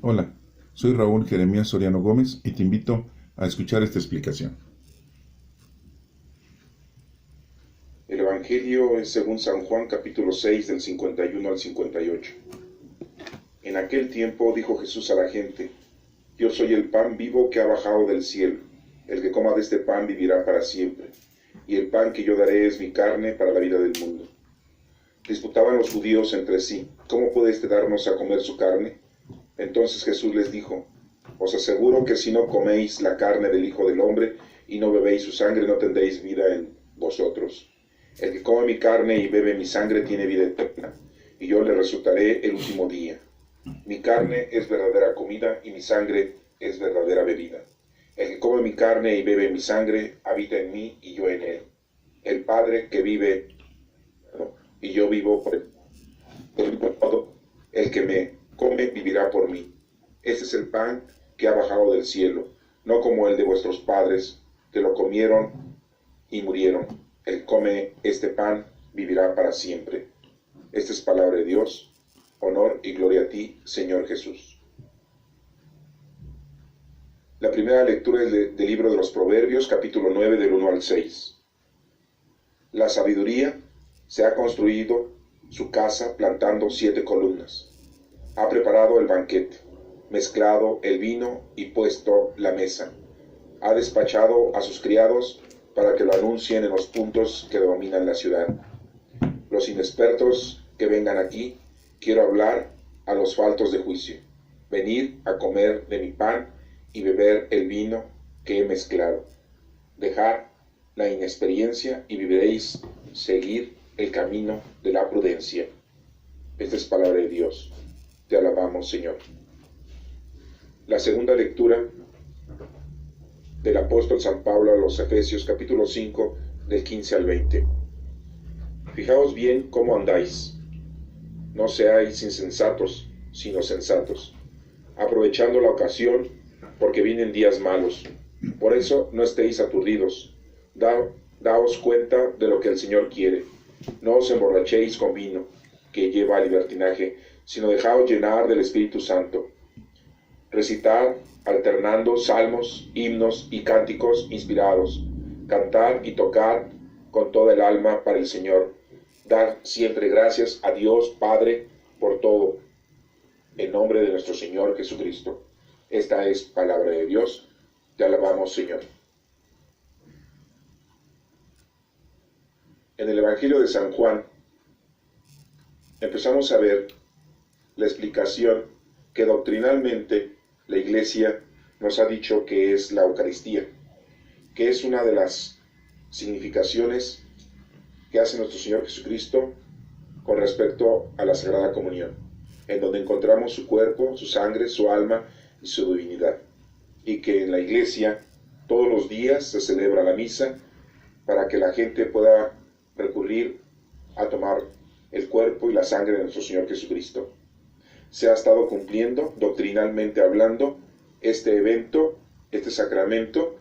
Hola, soy Raúl Jeremías Soriano Gómez y te invito a escuchar esta explicación. El Evangelio es según San Juan capítulo 6 del 51 al 58. En aquel tiempo dijo Jesús a la gente: Yo soy el pan vivo que ha bajado del cielo. El que coma de este pan vivirá para siempre. Y el pan que yo daré es mi carne para la vida del mundo. Disputaban los judíos entre sí: ¿Cómo puede éste darnos a comer su carne? Entonces Jesús les dijo: Os aseguro que si no coméis la carne del Hijo del Hombre y no bebéis su sangre, no tendréis vida en vosotros. El que come mi carne y bebe mi sangre tiene vida eterna, y yo le resultaré el último día. Mi carne es verdadera comida y mi sangre es verdadera bebida. El que come mi carne y bebe mi sangre habita en mí y yo en él. El Padre que vive y yo vivo por él. Del mismo modo, el que me come vivirá por mí. Este es el pan que ha bajado del cielo, no como el de vuestros padres, que lo comieron y murieron. El que come este pan vivirá para siempre. Esta es palabra de Dios. Honor y gloria a ti, Señor Jesús. La primera lectura es del libro de los Proverbios, capítulo 9, del 1 al 6. La sabiduría se ha construido su casa plantando 7 columnas. Ha preparado el banquete, mezclado el vino y puesto la mesa. Ha despachado a sus criados para que lo anuncien en los puntos que dominan la ciudad. Los inexpertos que vengan aquí, quiero hablar a los faltos de juicio. Venid a comer de mi pan y beber el vino que he mezclado. Dejad la inexperiencia y viviréis. Seguir el camino de la prudencia. Esta es palabra de Dios. Te alabamos, Señor. La segunda lectura del apóstol San Pablo a los Efesios, capítulo 5, del 15 al 20. Fijaos bien cómo andáis. No seáis insensatos, sino sensatos, aprovechando la ocasión, porque vienen días malos. Por eso no estéis aturdidos. Daos cuenta de lo que el Señor quiere. No os emborrachéis con vino, que lleva a libertinaje, sino dejaos llenar del Espíritu Santo. Recitad alternando salmos, himnos y cánticos inspirados. Cantad y tocad con toda el alma para el Señor. Dad siempre gracias a Dios Padre por todo, en nombre de nuestro Señor Jesucristo. Esta es palabra de Dios. Te alabamos, Señor. En el Evangelio de San Juan empezamos a ver la explicación que doctrinalmente la Iglesia nos ha dicho que es la Eucaristía, que es una de las significaciones que hace nuestro Señor Jesucristo con respecto a la Sagrada Comunión, en donde encontramos su cuerpo, su sangre, su alma y su divinidad, y que en la Iglesia todos los días se celebra la misa para que la gente pueda recurrir a tomar el cuerpo y la sangre de nuestro Señor Jesucristo. Se ha estado cumpliendo, doctrinalmente hablando, este evento, este sacramento,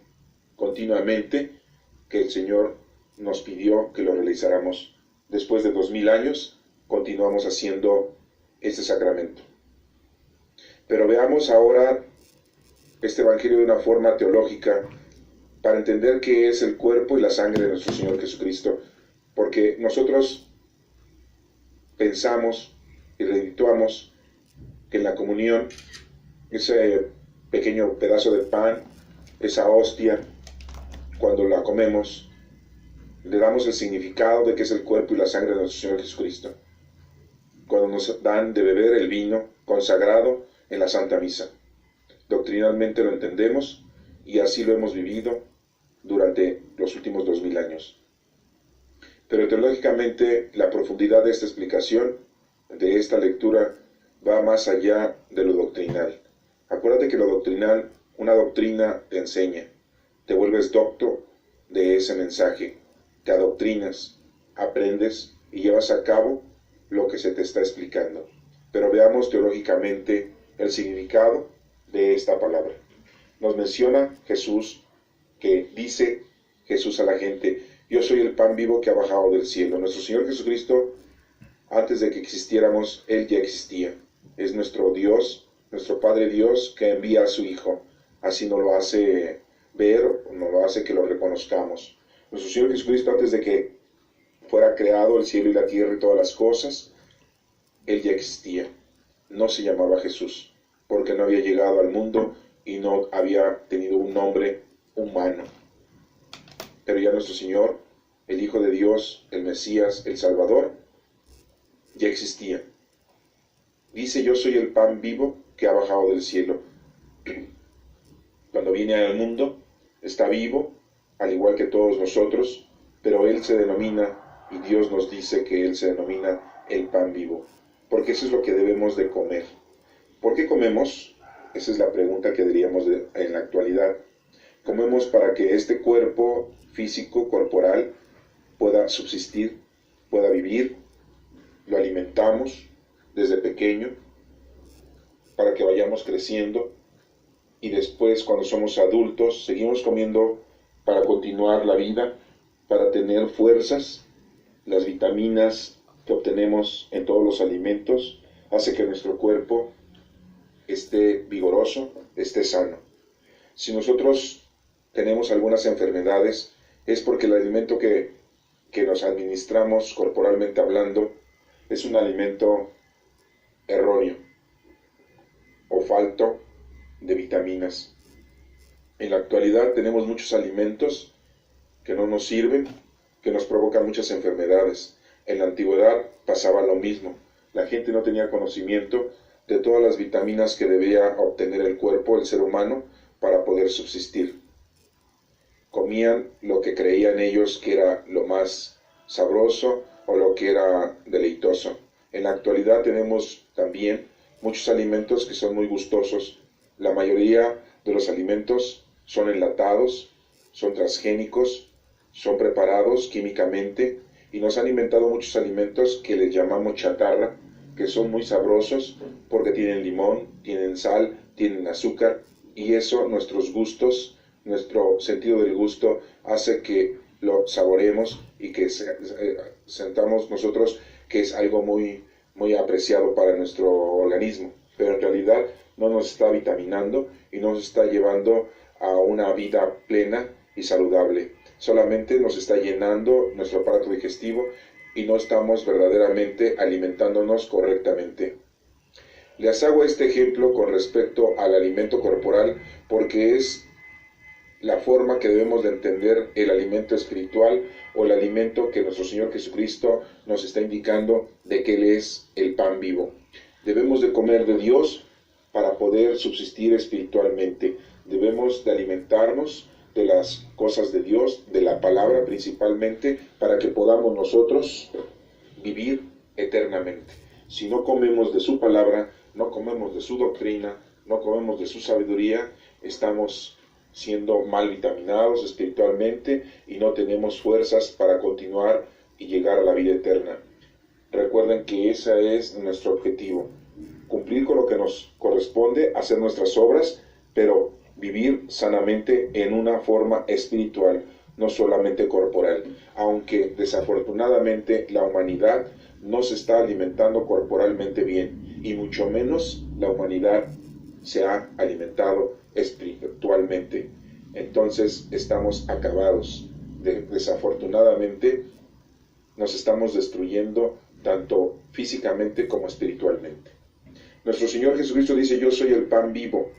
continuamente, que el Señor nos pidió que lo realizáramos. Después de 2000 años, continuamos haciendo este sacramento. Pero veamos ahora este Evangelio de una forma teológica, para entender qué es el cuerpo y la sangre de nuestro Señor Jesucristo, porque nosotros pensamos y redituamos que en la comunión, ese pequeño pedazo de pan, esa hostia, cuando la comemos, le damos el significado de que es el cuerpo y la sangre de nuestro Señor Jesucristo. Cuando nos dan de beber el vino consagrado en la Santa Misa. Doctrinalmente lo entendemos y así lo hemos vivido durante los últimos 2000 años. Pero teológicamente la profundidad de esta explicación, de esta lectura, va más allá de lo doctrinal. Acuérdate que lo doctrinal, una doctrina te enseña, te vuelves docto de ese mensaje, te adoctrinas, aprendes y llevas a cabo lo que se te está explicando. Pero veamos teológicamente el significado de esta palabra. Nos menciona Jesús, que dice Jesús a la gente: yo soy el pan vivo que ha bajado del cielo. Nuestro Señor Jesucristo, antes de que existiéramos, Él ya existía. Es nuestro Dios nuestro Padre Dios que envía a su Hijo. Así nos lo hace ver, nos lo hace que lo reconozcamos. Nuestro Señor Jesucristo, antes de que fuera creado el cielo y la tierra y todas las cosas, Él ya existía. No se llamaba Jesús, porque no había llegado al mundo y no había tenido un nombre humano. Pero ya nuestro Señor, el Hijo de Dios, el Mesías, el Salvador, ya existía. Dice: yo soy el pan vivo que ha bajado del cielo. Cuando viene al mundo, está vivo, al igual que todos nosotros, pero Él se denomina, y Dios nos dice que Él se denomina el pan vivo, porque eso es lo que debemos de comer. ¿Por qué comemos? Esa es la pregunta que diríamos en la actualidad. Comemos para que este cuerpo físico, corporal, pueda subsistir, pueda vivir. Lo alimentamos desde pequeño para que vayamos creciendo, y después, cuando somos adultos, seguimos comiendo para continuar la vida, para tener fuerzas. Las vitaminas que obtenemos en todos los alimentos hace que nuestro cuerpo esté vigoroso, esté sano. Si nosotros tenemos algunas enfermedades, es porque el alimento que nos administramos corporalmente hablando es un alimento erróneo o falto de vitaminas. En la actualidad tenemos muchos alimentos que no nos sirven, que nos provocan muchas enfermedades. En la antigüedad pasaba lo mismo. La gente no tenía conocimiento de todas las vitaminas que debía obtener el cuerpo, el ser humano, para poder subsistir. Comían lo que creían ellos que era lo más sabroso o lo que era deleitoso. En la actualidad tenemos también muchos alimentos que son muy gustosos. La mayoría de los alimentos son enlatados, son transgénicos, son preparados químicamente, y nos han inventado muchos alimentos que les llamamos chatarra, que son muy sabrosos porque tienen limón, tienen sal, tienen azúcar, y eso, nuestros gustos, nuestro sentido del gusto hace que lo saboremos y que sentamos nosotros que es algo muy, muy apreciado para nuestro organismo, pero en realidad no nos está vitaminando y no nos está llevando a una vida plena y saludable. Solamente nos está llenando nuestro aparato digestivo y no estamos verdaderamente alimentándonos correctamente. Les hago este ejemplo con respecto al alimento corporal porque es la forma que debemos de entender el alimento espiritual o el alimento que nuestro Señor Jesucristo nos está indicando de que Él es el pan vivo. Debemos de comer de Dios para poder subsistir espiritualmente. Debemos de alimentarnos de las cosas de Dios, de la palabra principalmente, para que podamos nosotros vivir eternamente. Si no comemos de su palabra, no comemos de su doctrina, no comemos de su sabiduría, estamos siendo mal vitaminados espiritualmente y no tenemos fuerzas para continuar y llegar a la vida eterna. Recuerden que ese es nuestro objetivo: cumplir con lo que nos corresponde, hacer nuestras obras, pero vivir sanamente en una forma espiritual, no solamente corporal. Aunque desafortunadamente la humanidad no se está alimentando corporalmente bien, y mucho menos la humanidad se ha alimentado espiritualmente. Entonces estamos acabados. Desafortunadamente nos estamos destruyendo tanto físicamente como espiritualmente. Nuestro Señor Jesucristo dice: yo soy el pan vivo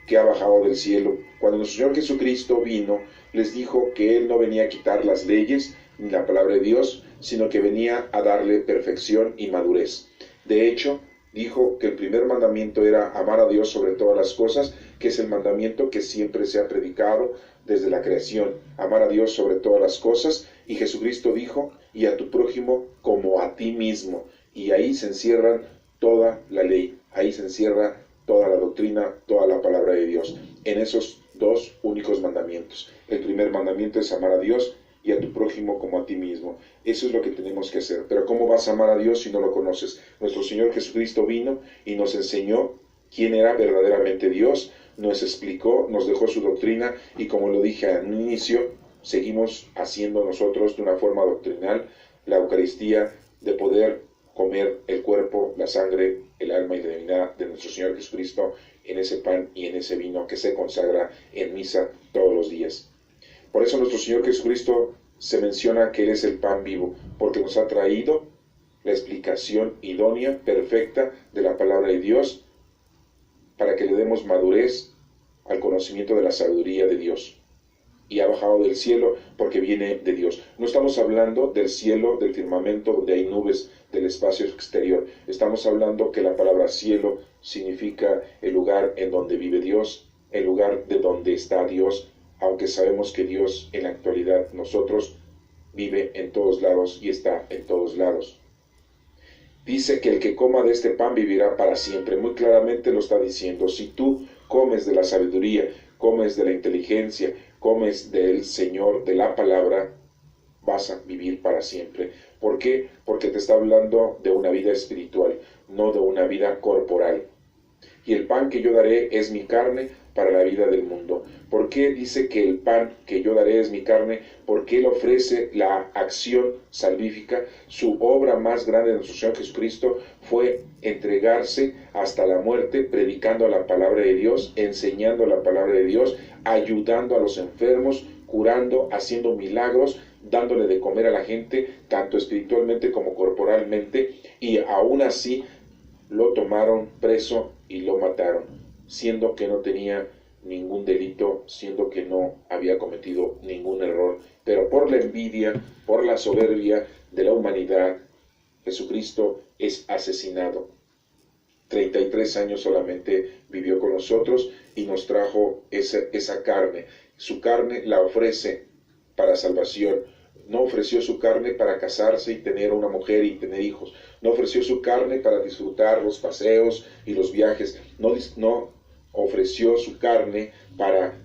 que ha bajado del cielo. Cuando nuestro Señor Jesucristo vino, les dijo que Él no venía a quitar las leyes ni la palabra de Dios, sino que venía a darle perfección y madurez. De hecho, dijo que el primer mandamiento era amar a Dios sobre todas las cosas, que es el mandamiento que siempre se ha predicado desde la creación: amar a Dios sobre todas las cosas. Y Jesucristo dijo: y a tu prójimo como a ti mismo. Y ahí se encierra toda la ley, ahí se encierra toda la doctrina, toda la palabra de Dios, en esos dos únicos mandamientos. El primer mandamiento es amar a Dios y a tu prójimo como a ti mismo. Eso es lo que tenemos que hacer. Pero ¿cómo vas a amar a Dios si no lo conoces? Nuestro Señor Jesucristo vino y nos enseñó quién era verdaderamente Dios, nos explicó, nos dejó su doctrina, y como lo dije al inicio, seguimos haciendo nosotros de una forma doctrinal la Eucaristía, de poder comer el cuerpo, la sangre, el alma y la divinidad de nuestro Señor Jesucristo en ese pan y en ese vino que se consagra en misa todos los días. Por eso nuestro Señor Jesucristo se menciona que Él es el pan vivo, porque nos ha traído la explicación idónea, perfecta de la palabra de Dios, para que le demos madurez al conocimiento de la sabiduría de Dios. Y ha bajado del cielo porque viene de Dios. No estamos hablando del cielo, del firmamento, donde hay nubes, del espacio exterior. Estamos hablando que la palabra cielo significa el lugar en donde vive Dios, el lugar de donde está Dios, aunque sabemos que Dios en la actualidad nosotros vive en todos lados y está en todos lados. Dice que el que coma de este pan vivirá para siempre. Muy claramente lo está diciendo. Si tú comes de la sabiduría, comes de la inteligencia, comes del Señor, de la palabra, vas a vivir para siempre. ¿Por qué? Porque te está hablando de una vida espiritual, no de una vida corporal. Y el pan que yo daré es mi carne para la vida del mundo. ¿Por qué dice que el pan que yo daré es mi carne? Porque Él ofrece la acción salvífica. Su obra más grande de nuestro Señor Jesucristo fue entregarse hasta la muerte, predicando la palabra de Dios, enseñando la palabra de Dios, ayudando a los enfermos, curando, haciendo milagros, dándole de comer a la gente, tanto espiritualmente como corporalmente, y aún así lo tomaron preso y lo mataron, siendo que no tenía ningún delito, siendo que no había cometido ningún error, pero por la envidia, por la soberbia de la humanidad, Jesucristo es asesinado. 33 años solamente vivió con nosotros y nos trajo esa carne. Su carne la ofrece para salvación. No ofreció su carne para casarse y tener una mujer y tener hijos. No ofreció su carne para disfrutar los paseos y los viajes. No ofreció su carne para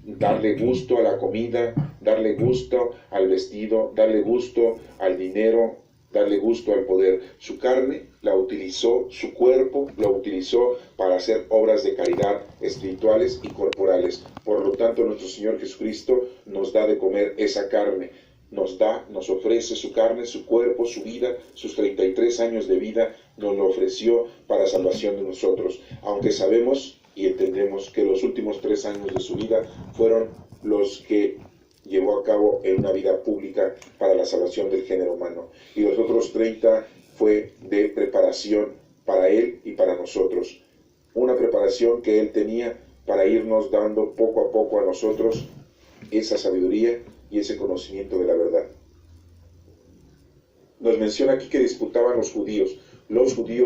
darle gusto a la comida, darle gusto al vestido, darle gusto al dinero, darle gusto al poder. Su carne la utilizó, su cuerpo lo utilizó para hacer obras de caridad espirituales y corporales. Por lo tanto, nuestro Señor Jesucristo nos da de comer esa carne. Nos ofrece su carne, su cuerpo, su vida, sus 33 años de vida, nos lo ofreció para salvación de nosotros. Aunque sabemos y entendemos que los últimos 3 años de su vida fueron los que llevó a cabo en una vida pública para la salvación del género humano. Y los otros 30 fue de preparación para Él y para nosotros. Una preparación que Él tenía para irnos dando poco a poco a nosotros esa sabiduría y ese conocimiento de la verdad. Nos menciona aquí que disputaban los judíos,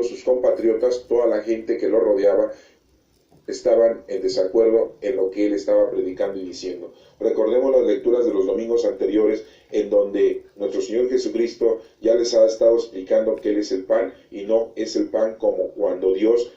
sus compatriotas, toda la gente que lo rodeaba, estaban en desacuerdo en lo que él estaba predicando y diciendo. Recordemos las lecturas de los domingos anteriores, en donde nuestro Señor Jesucristo ya les ha estado explicando que Él es el pan, y no es el pan como cuando Dios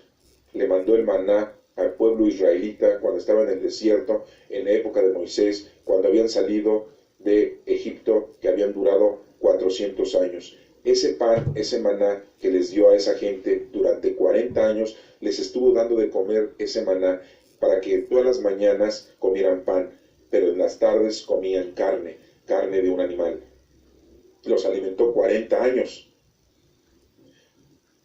le mandó el maná al pueblo israelita cuando estaba en el desierto, en la época de Moisés, cuando habían salido de Egipto, que habían durado 400 años. Ese pan, ese maná que les dio a esa gente durante 40 años, les estuvo dando de comer ese maná para que todas las mañanas comieran pan, pero en las tardes comían carne de un animal. Los alimentó 40 años.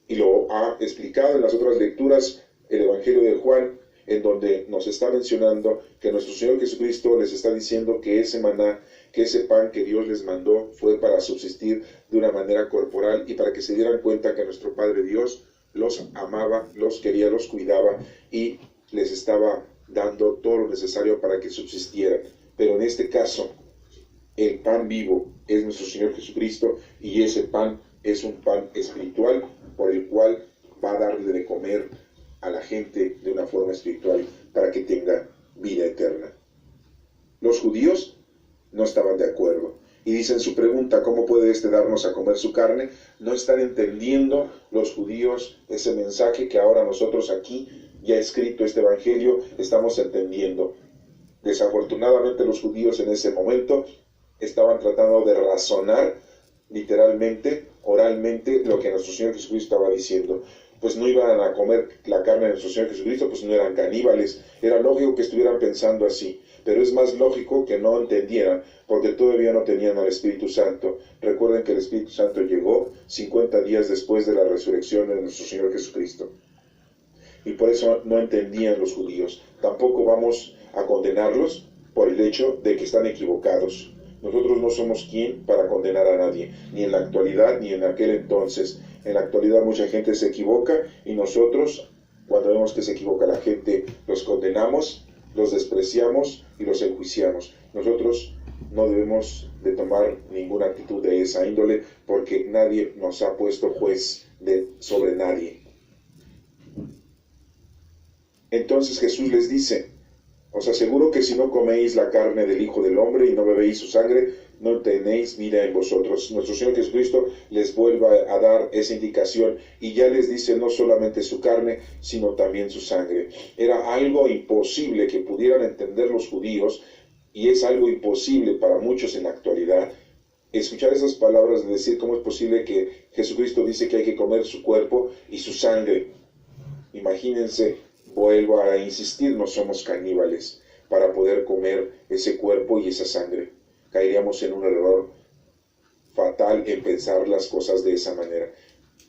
Y lo ha explicado en las otras lecturas el Evangelio de Juan, en donde nos está mencionando que nuestro Señor Jesucristo les está diciendo que ese maná, que ese pan que Dios les mandó fue para subsistir de una manera corporal y para que se dieran cuenta que nuestro Padre Dios los amaba, los quería, los cuidaba y les estaba dando todo lo necesario para que subsistieran. Pero en este caso, el pan vivo es nuestro Señor Jesucristo, y ese pan es un pan espiritual por el cual va a darle de comer a la gente de una forma espiritual para que tenga vida eterna. Los judíos no estaban de acuerdo y dicen su pregunta: ¿cómo puede darnos a comer su carne? No están entendiendo los judíos ese mensaje que ahora nosotros aquí, ya escrito este evangelio, estamos entendiendo. Desafortunadamente los judíos en ese momento estaban tratando de razonar literalmente, oralmente, lo que nuestro Señor Jesucristo estaba diciendo. Pues no iban a comer la carne de nuestro Señor Jesucristo, pues no eran caníbales. Era lógico que estuvieran pensando así. pero es más lógico que no entendieran, porque todavía no tenían al Espíritu Santo. Recuerden que el Espíritu Santo llegó 50 días después de la resurrección de nuestro Señor Jesucristo. Y por eso no entendían los judíos. Tampoco vamos a condenarlos por el hecho de que están equivocados. Nosotros no somos quien para condenar a nadie, ni en la actualidad ni en aquel entonces. En la actualidad mucha gente se equivoca y nosotros, cuando vemos que se equivoca la gente, los condenamos, los despreciamos y los enjuiciamos. Nosotros no debemos de tomar ninguna actitud de esa índole, porque nadie nos ha puesto juez sobre nadie. Entonces Jesús les dice: os aseguro que si no coméis la carne del Hijo del Hombre y no bebéis su sangre, no tenéis vida en vosotros. Nuestro Señor Jesucristo les vuelve a dar esa indicación y ya les dice no solamente su carne, sino también su sangre. Era algo imposible que pudieran entender los judíos, y es algo imposible para muchos en la actualidad, escuchar esas palabras de decir cómo es posible que Jesucristo dice que hay que comer su cuerpo y su sangre. Imagínense, vuelvo a insistir, no somos caníbales para poder comer ese cuerpo y esa sangre. Caeríamos en un error fatal en pensar las cosas de esa manera.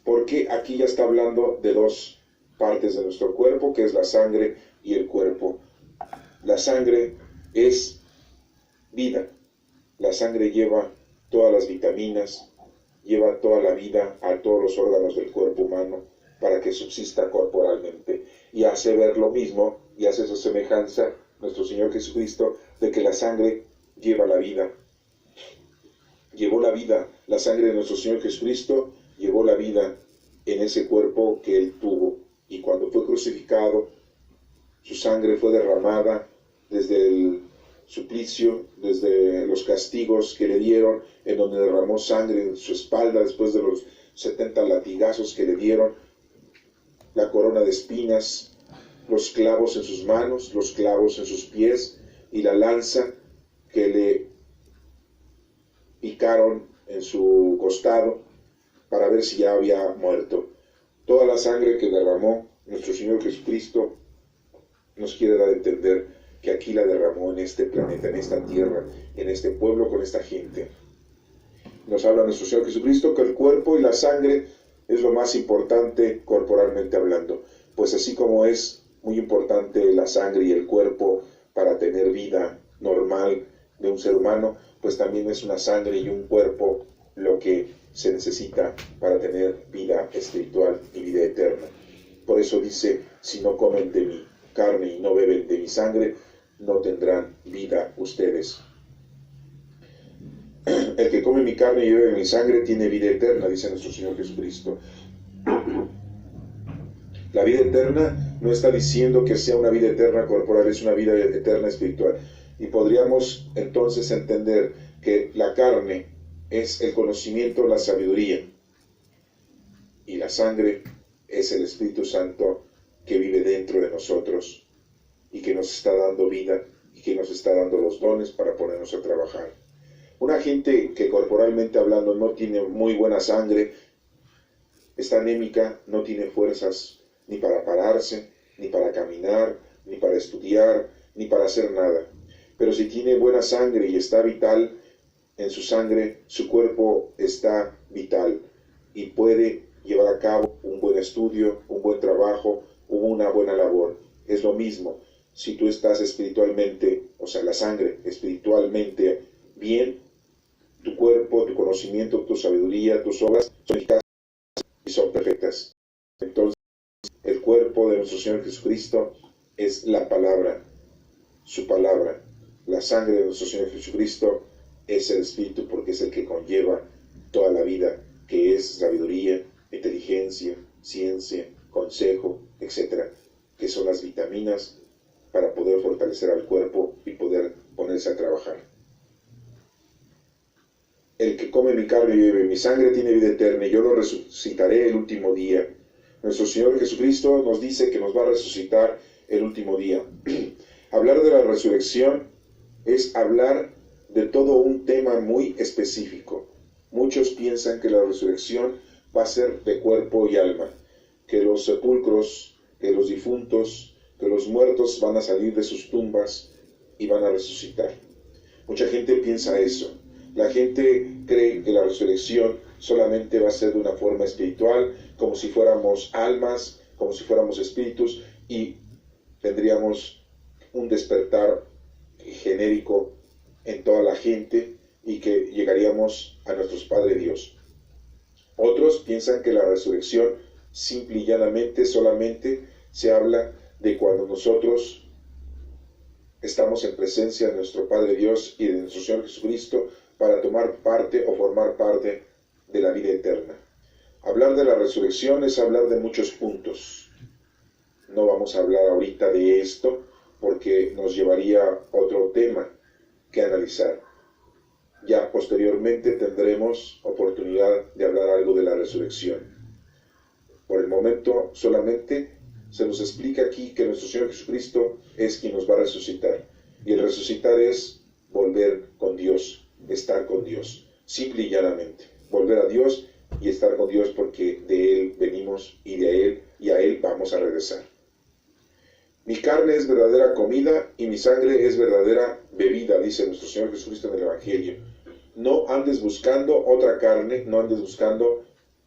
Porque aquí ya está hablando de dos partes de nuestro cuerpo, que es la sangre y el cuerpo. La sangre es vida. La sangre lleva todas las vitaminas, lleva toda la vida a todos los órganos del cuerpo humano para que subsista corporalmente. Y hace ver lo mismo y hace esa semejanza nuestro Señor Jesucristo de que la sangre lleva la vida. Llevó la vida, la sangre de nuestro Señor Jesucristo llevó la vida en ese cuerpo que Él tuvo. Y cuando fue crucificado, su sangre fue derramada desde el suplicio, desde los castigos que le dieron, en donde derramó sangre en su espalda después de los 70 latigazos que le dieron, la corona de espinas, los clavos en sus manos, los clavos en sus pies y la lanza que le picaron en su costado para ver si ya había muerto. Toda la sangre que derramó nuestro Señor Jesucristo nos quiere dar a entender que aquí la derramó en este planeta, en esta tierra, en este pueblo, con esta gente. Nos habla nuestro Señor Jesucristo que el cuerpo y la sangre es lo más importante corporalmente hablando, pues así como es muy importante la sangre y el cuerpo para tener vida normal de un ser humano, pues también es una sangre y un cuerpo lo que se necesita para tener vida espiritual y vida eterna. Por eso dice: si no comen de mi carne y no beben de mi sangre, no tendrán vida ustedes. El que come mi carne y bebe mi sangre tiene vida eterna, dice nuestro Señor Jesucristo. La vida eterna no está diciendo que sea una vida eterna corporal, es una vida eterna espiritual. Y podríamos entonces entender que la carne es el conocimiento, la sabiduría, y la sangre es el Espíritu Santo que vive dentro de nosotros y que nos está dando vida y que nos está dando los dones para ponernos a trabajar. Una gente que corporalmente hablando no tiene muy buena sangre, está anémica, no tiene fuerzas ni para pararse, ni para caminar, ni para estudiar, ni para hacer nada. Pero si tiene buena sangre y está vital en su sangre, su cuerpo está vital y puede llevar a cabo un buen estudio, un buen trabajo, una buena labor. Es lo mismo si tú estás espiritualmente, o sea, la sangre espiritualmente bien, tu cuerpo, tu conocimiento, tu sabiduría, tus obras son eficaces y son perfectas. Entonces, el cuerpo de nuestro Señor Jesucristo es la palabra, su palabra. La sangre de nuestro Señor Jesucristo es el Espíritu, porque es el que conlleva toda la vida, que es sabiduría, inteligencia, ciencia, consejo, etc., que son las vitaminas para poder fortalecer al cuerpo y poder ponerse a trabajar. El que come mi carne y bebe mi sangre tiene vida eterna, y yo lo resucitaré el último día. Nuestro Señor Jesucristo nos dice que nos va a resucitar el último día. Hablar de la resurrección es hablar de todo un tema muy específico. Muchos piensan que la resurrección va a ser de cuerpo y alma, que los sepulcros, que los difuntos, que los muertos van a salir de sus tumbas y van a resucitar. Mucha gente piensa eso. La gente cree que la resurrección solamente va a ser de una forma espiritual, como si fuéramos almas, como si fuéramos espíritus, y tendríamos un despertar genérico en toda la gente y que llegaríamos a nuestro Padre Dios. Otros piensan que la resurrección simple y llanamente solamente se habla de cuando nosotros estamos en presencia de nuestro Padre Dios y de nuestro Señor Jesucristo para tomar parte o formar parte de la vida eterna. Hablar de la resurrección es hablar de muchos puntos. No vamos a hablar ahorita de esto porque nos llevaría a otro tema que analizar. Ya posteriormente tendremos oportunidad de hablar algo de la resurrección. Por el momento solamente se nos explica aquí que nuestro Señor Jesucristo es quien nos va a resucitar. Y el resucitar es volver con Dios, estar con Dios, simple y llanamente. Volver a Dios y estar con Dios porque de Él venimos y de Él y a Él vamos a regresar. Mi carne es verdadera comida y mi sangre es verdadera bebida, dice nuestro Señor Jesucristo en el Evangelio. No andes buscando otra carne, no andes buscando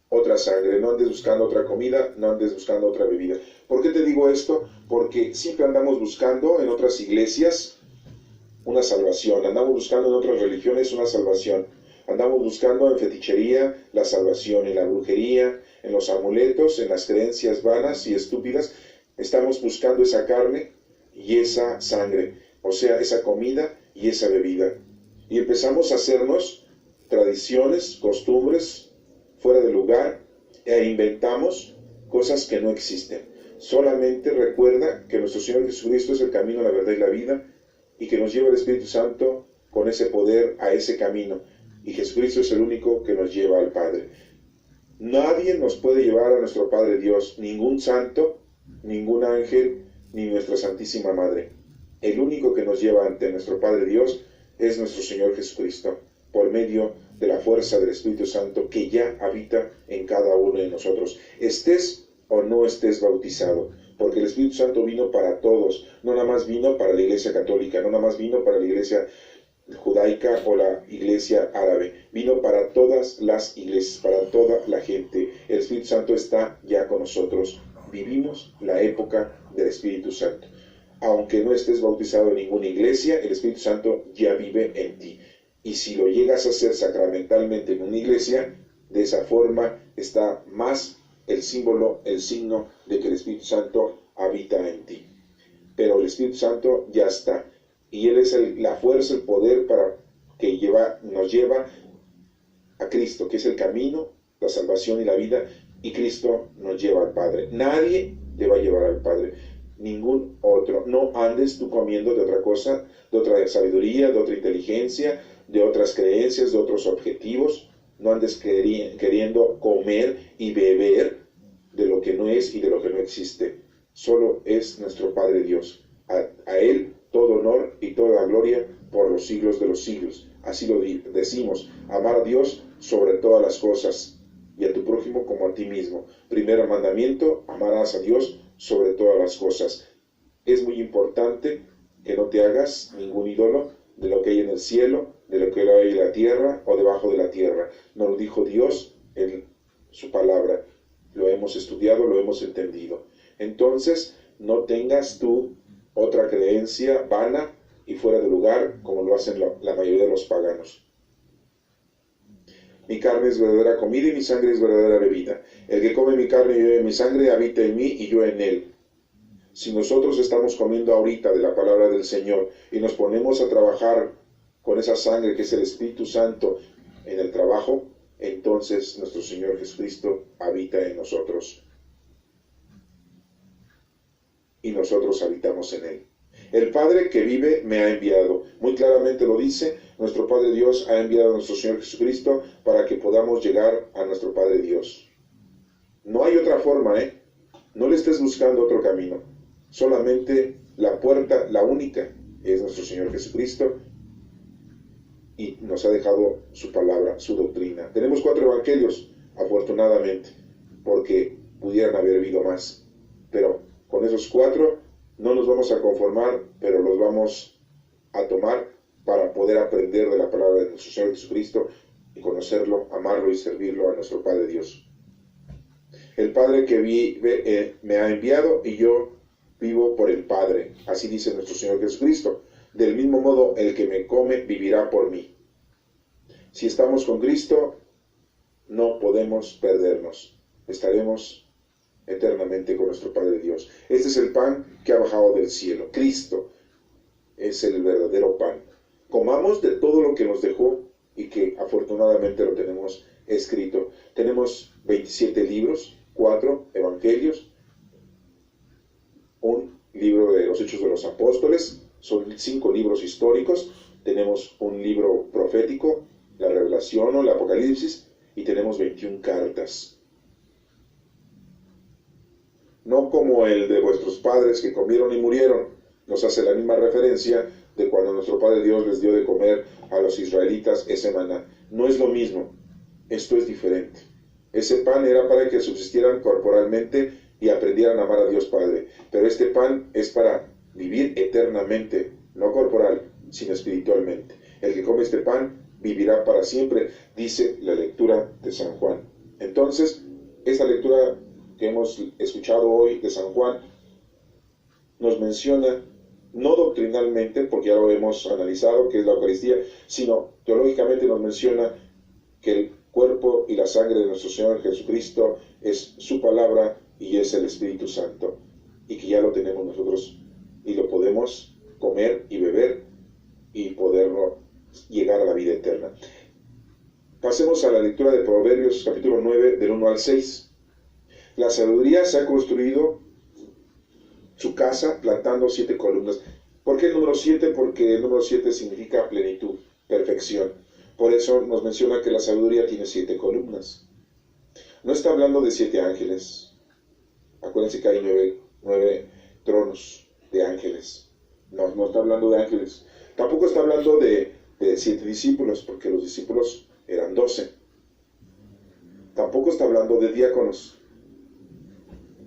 otra sangre, no andes buscando otra comida, no andes buscando otra bebida. ¿Por qué te digo esto? Porque siempre andamos buscando en otras iglesias una salvación, andamos buscando en otras religiones una salvación, andamos buscando en fetichería la salvación, en la brujería, en los amuletos, en las creencias vanas y estúpidas. Estamos buscando esa carne y esa sangre, o sea, esa comida y esa bebida. Y empezamos a hacernos tradiciones, costumbres fuera de lugar e inventamos cosas que no existen. Solamente recuerda que nuestro Señor Jesucristo es el camino, la verdad y la vida, y que nos lleva el Espíritu Santo con ese poder a ese camino. Y Jesucristo es el único que nos lleva al Padre. Nadie nos puede llevar a nuestro Padre Dios, ningún santo, ningún ángel, ni nuestra Santísima Madre. El único que nos lleva ante nuestro Padre Dios es nuestro Señor Jesucristo, por medio de la fuerza del Espíritu Santo que ya habita en cada uno de nosotros. Estés o no estés bautizado, porque el Espíritu Santo vino para todos, no nada más vino para la Iglesia Católica, no nada más vino para la Iglesia judaica o la Iglesia árabe, vino para todas las iglesias, para toda la gente. El Espíritu Santo está ya con nosotros. Vivimos la época del Espíritu Santo. Aunque no estés bautizado en ninguna iglesia, el Espíritu Santo ya vive en ti. Y si lo llegas a hacer sacramentalmente en una iglesia, de esa forma está más el símbolo, el signo de que el Espíritu Santo habita en ti. Pero el Espíritu Santo ya está. Y Él es la fuerza, el poder para que nos lleva a Cristo, que es el camino, la salvación y la vida. Y Cristo nos lleva al Padre. Nadie te va a llevar al Padre. Ningún otro. No andes tú comiendo de otra cosa, de otra sabiduría, de otra inteligencia, de otras creencias, de otros objetivos. No andes queriendo comer y beber de lo que no es y de lo que no existe. Solo es nuestro Padre Dios. A Él todo honor y toda gloria por los siglos de los siglos. Así lo decimos. Amar a Dios sobre todas las cosas y a tu prójimo como a ti mismo. Primer mandamiento, amarás a Dios sobre todas las cosas. Es muy importante que no te hagas ningún ídolo de lo que hay en el cielo, de lo que hay en la tierra o debajo de la tierra. Nos lo dijo Dios en su palabra. Lo hemos estudiado, lo hemos entendido. Entonces, no tengas tú otra creencia vana y fuera de lugar como lo hacen la mayoría de los paganos. Mi carne es verdadera comida y mi sangre es verdadera bebida. El que come mi carne y bebe mi sangre habita en mí y yo en él. Si nosotros estamos comiendo ahorita de la palabra del Señor y nos ponemos a trabajar con esa sangre que es el Espíritu Santo en el trabajo, entonces nuestro Señor Jesucristo habita en nosotros. Y nosotros habitamos en Él. El Padre que vive me ha enviado. Muy claramente lo dice, nuestro Padre Dios ha enviado a nuestro Señor Jesucristo para que podamos llegar a nuestro Padre Dios. No hay otra forma, No le estés buscando otro camino. Solamente la puerta, la única, es nuestro Señor Jesucristo y nos ha dejado su palabra, su doctrina. Tenemos 4 evangelios, afortunadamente, porque pudieran haber habido más. Pero con esos 4 no nos vamos a conformar, pero los vamos a tomar para poder aprender de la palabra de nuestro Señor Jesucristo y conocerlo, amarlo y servirlo a nuestro Padre Dios. El Padre que vive me ha enviado y yo vivo por el Padre. Así dice nuestro Señor Jesucristo. Del mismo modo, el que me come vivirá por mí. Si estamos con Cristo, no podemos perdernos. Estaremos eternamente con nuestro Padre Dios. Este es el pan que ha bajado del cielo. Cristo es el verdadero pan. Comamos de todo lo que nos dejó y que afortunadamente lo tenemos escrito. Tenemos 27 libros, 4 evangelios, un libro de los Hechos de los Apóstoles, son 5 libros históricos, tenemos un libro profético, la Revelación o el Apocalipsis, y tenemos 21 cartas. No como el de vuestros padres que comieron y murieron, nos hace la misma referencia de cuando nuestro Padre Dios les dio de comer a los israelitas ese maná. No es lo mismo, esto es diferente. Ese pan era para que subsistieran corporalmente y aprendieran a amar a Dios Padre. Pero este pan es para vivir eternamente, no corporal, sino espiritualmente. El que come este pan vivirá para siempre, dice la lectura de San Juan. Entonces, esta lectura que hemos escuchado hoy de San Juan nos menciona, no doctrinalmente, porque ya lo hemos analizado, que es la Eucaristía, sino teológicamente nos menciona que el cuerpo y la sangre de nuestro Señor Jesucristo es su palabra y es el Espíritu Santo, y que ya lo tenemos nosotros y lo podemos comer y beber y poderlo llegar a la vida eterna. Pasemos a la lectura de Proverbios capítulo 9 del 1 al 6. La sabiduría se ha construido su casa plantando 7 columnas. ¿Por qué el número 7? Porque el número 7 significa plenitud, perfección. Por eso nos menciona que la sabiduría tiene 7 columnas. No está hablando de 7 ángeles. Acuérdense que hay 9 tronos de ángeles. No está hablando de ángeles. Tampoco está hablando de 7 discípulos, porque los discípulos eran 12. Tampoco está hablando de diáconos.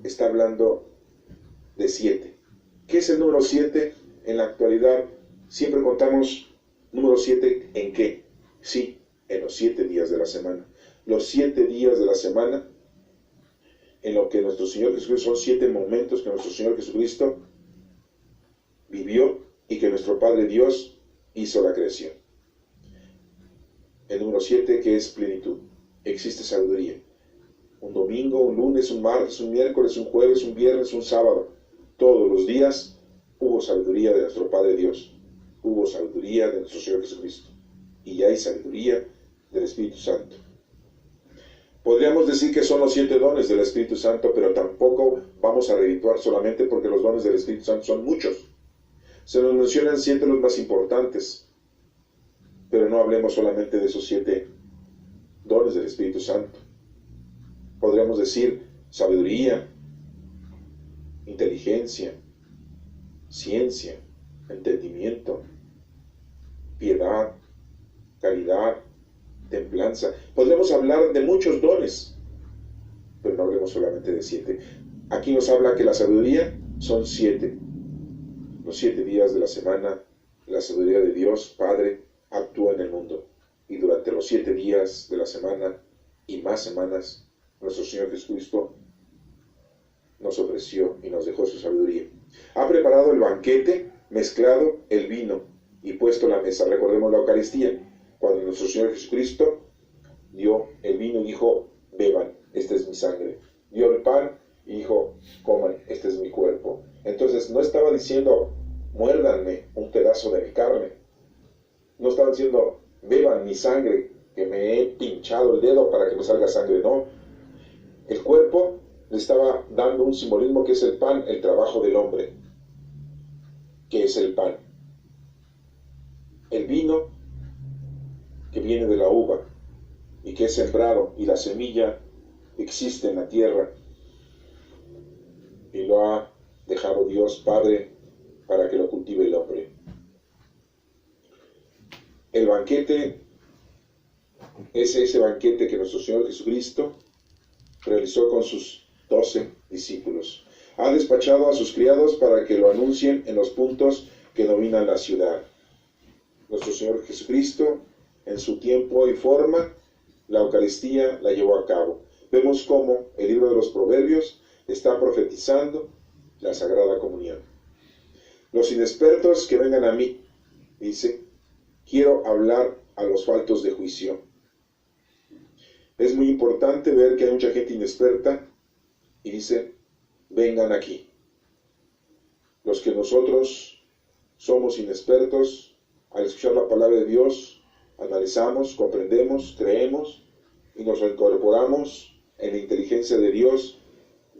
Está hablando de 7. ¿Qué es el número 7? En la actualidad siempre contamos número 7 ¿en qué? Sí, en los 7 días de la semana. Los 7 días de la semana en lo que nuestro Señor Jesucristo son 7 momentos que nuestro Señor Jesucristo vivió y que nuestro Padre Dios hizo la creación. El número 7 que es plenitud. Existe sabiduría. Un domingo, un lunes, un martes, un miércoles, un jueves, un viernes, un sábado. Todos los días hubo sabiduría de nuestro Padre Dios. Hubo sabiduría de nuestro Señor Jesucristo. Y hay sabiduría del Espíritu Santo. Podríamos decir que son los 7 dones del Espíritu Santo, pero tampoco vamos a redituar solamente porque los dones del Espíritu Santo son muchos. Se nos mencionan 7 los más importantes, pero no hablemos solamente de esos 7 dones del Espíritu Santo. Podríamos decir sabiduría, inteligencia, ciencia, entendimiento, piedad, caridad, templanza. Podríamos hablar de muchos dones, pero no hablemos solamente de 7. Aquí nos habla que la sabiduría son 7. Los 7 días de la semana, la sabiduría de Dios Padre actúa en el mundo. Y durante los 7 días de la semana y más semanas, nuestro Señor Jesucristo nos ofreció y nos dejó su sabiduría. Ha preparado el banquete, mezclado el vino y puesto la mesa. Recordemos la Eucaristía. Cuando nuestro Señor Jesucristo dio el vino y dijo, beban, esta es mi sangre. Dio el pan y dijo, coman, este es mi cuerpo. Entonces no estaba diciendo, muérdanme un pedazo de mi carne. No estaba diciendo, beban mi sangre, que me he pinchado el dedo para que me salga sangre. No. El cuerpo le estaba dando un simbolismo que es el pan, el trabajo del hombre. ¿Qué es el pan? El vino que viene de la uva y que es sembrado, y la semilla existe en la tierra y lo ha dejado Dios Padre para que lo cultive el hombre. El banquete es ese banquete que nuestro Señor Jesucristo realizó con sus 12 discípulos. Ha despachado a sus criados para que lo anuncien en los puntos que dominan la ciudad. nuestro Señor Jesucristo, en su tiempo y forma, la Eucaristía la llevó a cabo. Vemos cómo el libro de los Proverbios está profetizando la Sagrada Comunión. Los inexpertos que vengan a mí, dice, quiero hablar a los faltos de juicio. Es muy importante ver que hay mucha gente inexperta y dice, vengan aquí. Los que nosotros somos inexpertos, al escuchar la palabra de Dios, analizamos, comprendemos, creemos y nos incorporamos en la inteligencia de Dios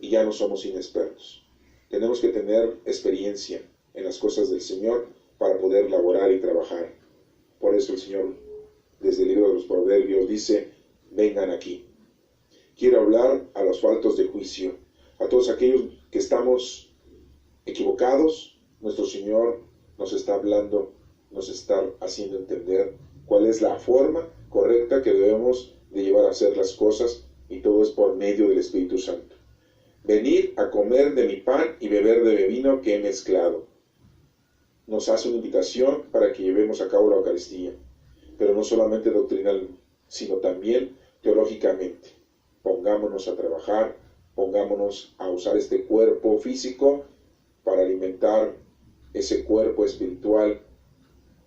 y ya no somos inexpertos. Tenemos que tener experiencia en las cosas del Señor para poder laborar y trabajar. Por eso el Señor, desde el libro de los Proverbios, dice, vengan aquí. Quiero hablar a los faltos de juicio, a todos aquellos que estamos equivocados. Nuestro Señor nos está hablando, nos está haciendo entender cuál es la forma correcta que debemos de llevar a hacer las cosas, y todo es por medio del Espíritu Santo. Venid a comer de mi pan y beber de mi vino que he mezclado. Nos hace una invitación para que llevemos a cabo la Eucaristía, pero no solamente doctrinal, sino también teológicamente. Pongámonos a trabajar, pongámonos a usar este cuerpo físico para alimentar ese cuerpo espiritual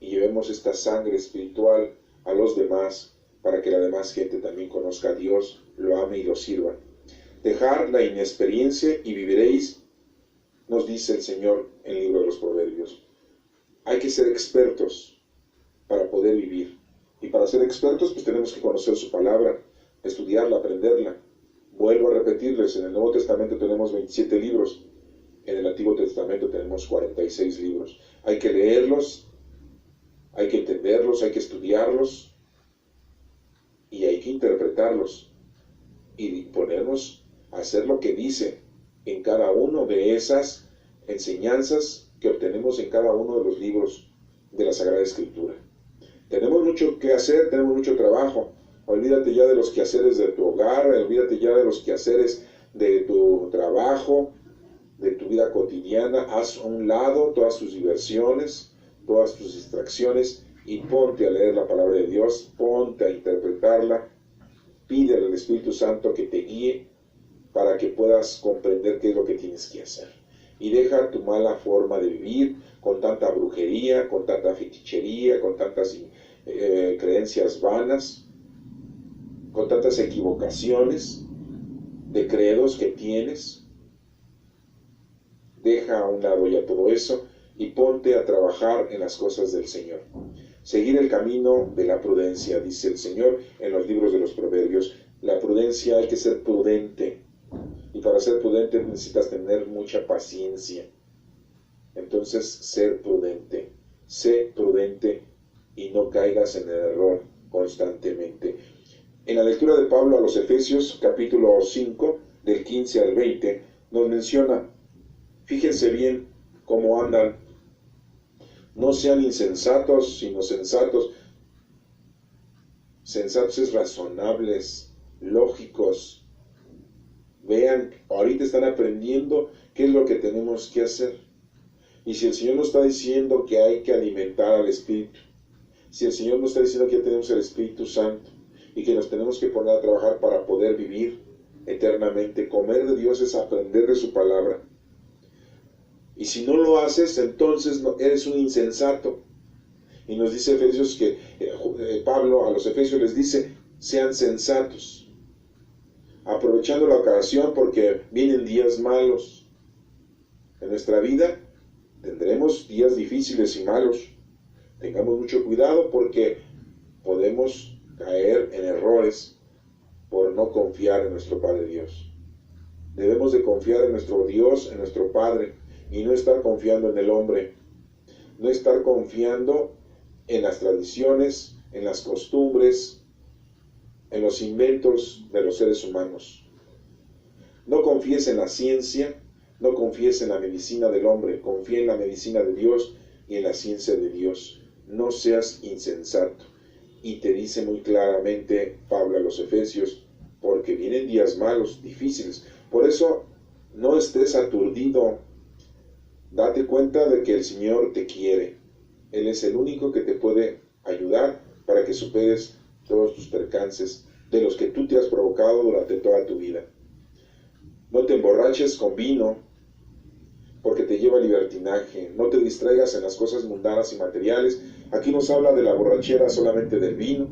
y llevemos esta sangre espiritual a los demás para que la demás gente también conozca a Dios, lo ame y lo sirva. Dejar la inexperiencia y viviréis, nos dice el Señor en el libro de los Proverbios. Hay que ser expertos para poder vivir. Y para ser expertos, pues tenemos que conocer su palabra, estudiarla, aprenderla. Vuelvo a repetirles, en el Nuevo Testamento tenemos 27 libros, en el Antiguo Testamento tenemos 46 libros. Hay que leerlos, hay que entenderlos, hay que estudiarlos y hay que interpretarlos y ponernos a hacer lo que dice en cada uno de esas enseñanzas que obtenemos en cada uno de los libros de la Sagrada Escritura. Tenemos mucho que hacer, tenemos mucho trabajo. Olvídate ya de los quehaceres de tu hogar, olvídate ya de los quehaceres de tu trabajo, de tu vida cotidiana. Haz a un lado todas tus diversiones, todas tus distracciones y ponte a leer la palabra de Dios, ponte a interpretarla, pídele al Espíritu Santo que te guíe para que puedas comprender qué es lo que tienes que hacer. Y deja tu mala forma de vivir con tanta brujería, con tanta fetichería, con tantas creencias vanas, con tantas equivocaciones de credos que tienes. Deja a un lado ya todo eso y ponte a trabajar en las cosas del Señor. Seguir el camino de la prudencia, dice el Señor en los libros de los Proverbios. La prudencia, hay que ser prudente. Y para ser prudente necesitas tener mucha paciencia. Entonces, sé prudente y no caigas en el error constantemente. En la lectura de Pablo a los Efesios, capítulo 5, del 15 al 20, nos menciona, fíjense bien cómo andan. No sean insensatos, sino sensatos. Sensatos es razonables, lógicos. Vean, ahorita están aprendiendo qué es lo que tenemos que hacer. Y si el Señor nos está diciendo que hay que alimentar al Espíritu, si el Señor nos está diciendo que ya tenemos el Espíritu Santo y que nos tenemos que poner a trabajar para poder vivir eternamente, comer de Dios es aprender de su palabra. Y si no lo haces, entonces eres un insensato. Y nos dice Efesios que Pablo a los Efesios les dice, sean sensatos, aprovechando la ocasión porque vienen días malos. En nuestra vida tendremos días difíciles y malos. Tengamos mucho cuidado porque podemos caer en errores por no confiar en nuestro Padre Dios. Debemos de confiar en nuestro Dios, en nuestro Padre, y no estar confiando en el hombre, no estar confiando en las tradiciones, en las costumbres, en los inventos de los seres humanos. No confíes en la ciencia, no confíes en la medicina del hombre, confía en la medicina de Dios y en la ciencia de Dios. No seas insensato. Y te dice muy claramente Pablo a los Efesios, porque vienen días malos, difíciles. Por eso no estés aturdido. Date cuenta de que el Señor te quiere. Él es el único que te puede ayudar para que superes todos tus percances de los que tú te has provocado durante toda tu vida. No te emborraches con vino, porque te lleva a libertinaje. No te distraigas en las cosas mundanas y materiales. Aquí nos habla de la borrachera solamente del vino,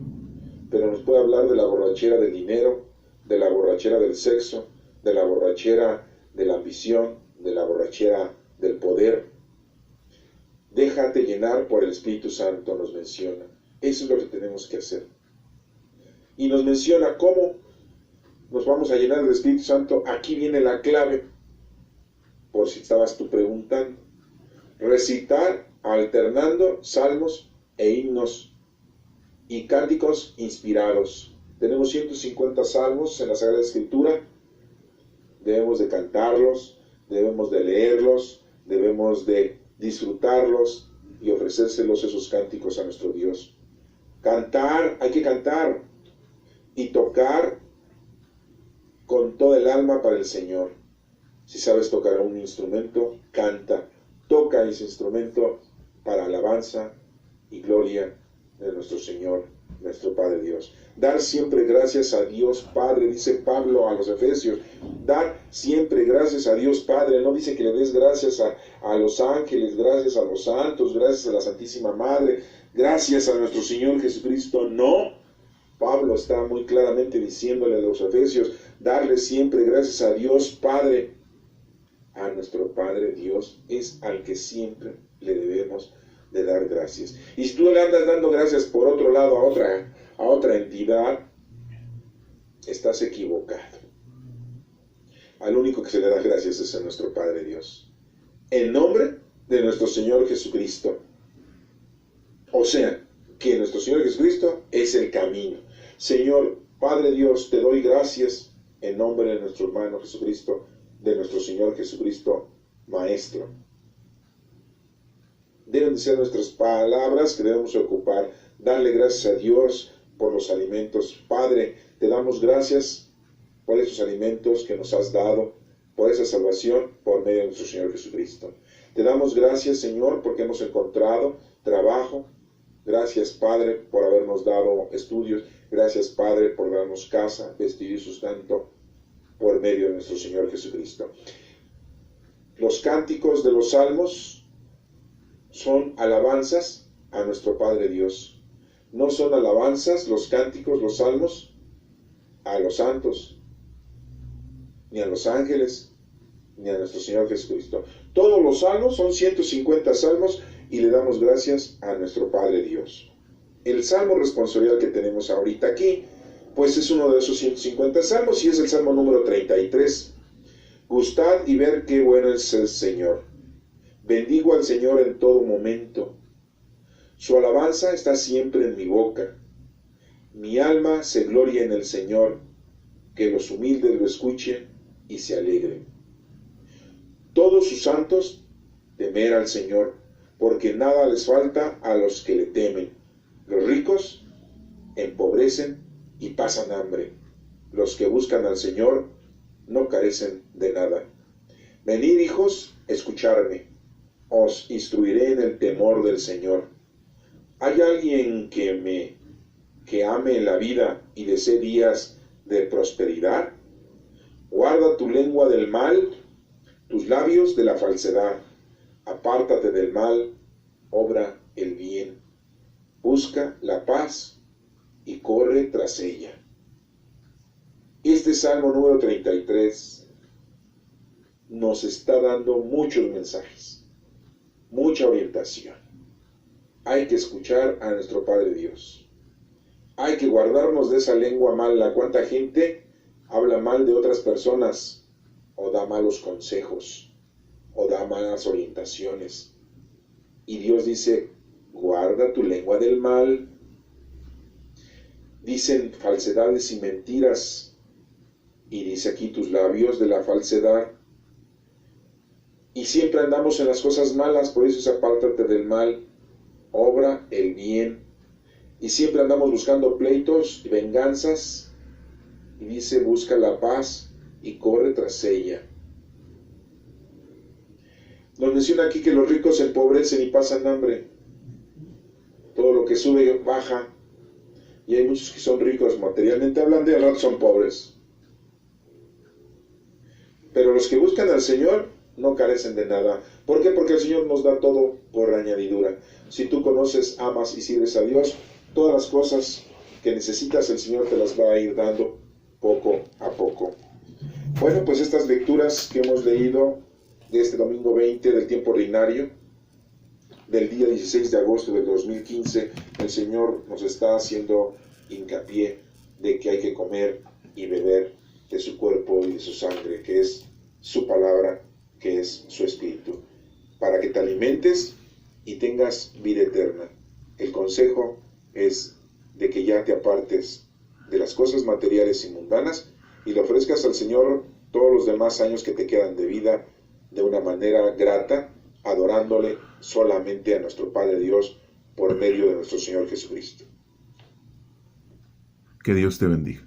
pero nos puede hablar de la borrachera del dinero, de la borrachera del sexo, de la borrachera de la ambición, de la borrachera del poder. Déjate llenar por el Espíritu Santo, nos menciona. Eso es lo que tenemos que hacer. Y nos menciona cómo nos vamos a llenar del Espíritu Santo. Aquí viene la clave, por si estabas tú preguntando. Recitar alternando salmos e himnos y cánticos inspirados. Tenemos 150 salmos en la Sagrada Escritura. Debemos de cantarlos, debemos de leerlos, debemos de disfrutarlos y ofrecérselos esos cánticos a nuestro Dios. Cantar, hay que cantar y tocar con toda el alma para el Señor. Si sabes tocar un instrumento, canta, toca ese instrumento para alabanza y gloria de nuestro Señor, nuestro Padre Dios. Dar siempre gracias a Dios Padre, dice Pablo a los Efesios. Dar siempre gracias a Dios Padre. No dice que le des gracias a los ángeles, gracias a los santos, gracias a la Santísima Madre, gracias a nuestro Señor Jesucristo. No. Pablo está muy claramente diciéndole a los Efesios, darle siempre gracias a Dios Padre. A nuestro Padre Dios es al que siempre le debemos de dar gracias. Y si tú le andas dando gracias por otro lado a otra entidad, estás equivocado. Al único que se le da gracias es a nuestro Padre Dios, en nombre de nuestro Señor Jesucristo. O sea, que nuestro Señor Jesucristo es el camino. Señor Padre Dios, te doy gracias en nombre de nuestro hermano Jesucristo, de nuestro Señor Jesucristo, Maestro. Deben de ser nuestras palabras que debemos ocupar. Darle gracias a Dios por los alimentos. Padre, te damos gracias por esos alimentos que nos has dado, por esa salvación por medio de nuestro Señor Jesucristo. Te damos gracias, Señor, porque hemos encontrado trabajo. Gracias, Padre, por habernos dado estudios. Gracias, Padre, por darnos casa, vestido y sustento por medio de nuestro Señor Jesucristo. Los cánticos de los salmos son alabanzas a nuestro Padre Dios. No son alabanzas los cánticos, los salmos, a los santos, ni a los ángeles, ni a nuestro Señor Jesucristo. Todos los salmos son 150 salmos y le damos gracias a nuestro Padre Dios. El salmo responsorial que tenemos ahorita aquí, pues es uno de esos 150 salmos y es el salmo número 33. Gustad y ver qué bueno es el Señor. Bendigo al Señor en todo momento. Su alabanza está siempre en mi boca. Mi alma se gloria en el Señor, que los humildes lo escuchen y se alegren. Todos sus santos, temer al Señor, porque nada les falta a los que le temen. Los ricos empobrecen y pasan hambre. Los que buscan al Señor no carecen de nada. Venid, hijos, escucharme. Os instruiré en el temor del Señor. ¿Hay alguien que ame la vida y desee días de prosperidad? Guarda tu lengua del mal, tus labios de la falsedad. Apártate del mal, obra el bien. Busca la paz y corre tras ella. Este Salmo número 33 nos está dando muchos mensajes, mucha orientación. Hay que escuchar a nuestro Padre Dios. Hay que guardarnos de esa lengua mala. ¿Cuánta gente habla mal de otras personas? O da malos consejos, o da malas orientaciones. Y Dios dice, guarda tu lengua del mal. Dicen falsedades y mentiras. Y dice aquí tus labios de la falsedad. Y siempre andamos en las cosas malas, por eso es apártate del mal. Obra el bien. Y siempre andamos buscando pleitos y venganzas. Y dice, busca la paz y corre tras ella. Nos menciona aquí que los ricos se empobrecen y pasan hambre. que sube, baja. Y hay muchos que son ricos materialmente hablando y al rato son pobres. Pero los que buscan al Señor no carecen de nada. ¿Por qué? Porque el Señor nos da todo por añadidura. Si tú conoces, amas y sirves a Dios, todas las cosas que necesitas el Señor te las va a ir dando poco a poco. Bueno, pues estas lecturas que hemos leído de este domingo 20 del tiempo ordinario, del día 16 de agosto del 2015, el Señor nos está haciendo hincapié de que hay que comer y beber de su cuerpo y de su sangre, que es su palabra, que es su espíritu, para que te alimentes y tengas vida eterna. El consejo es de que ya te apartes de las cosas materiales y mundanas y le ofrezcas al Señor todos los demás años que te quedan de vida de una manera grata, adorándole solamente a nuestro Padre Dios por medio de nuestro Señor Jesucristo. Que Dios te bendiga.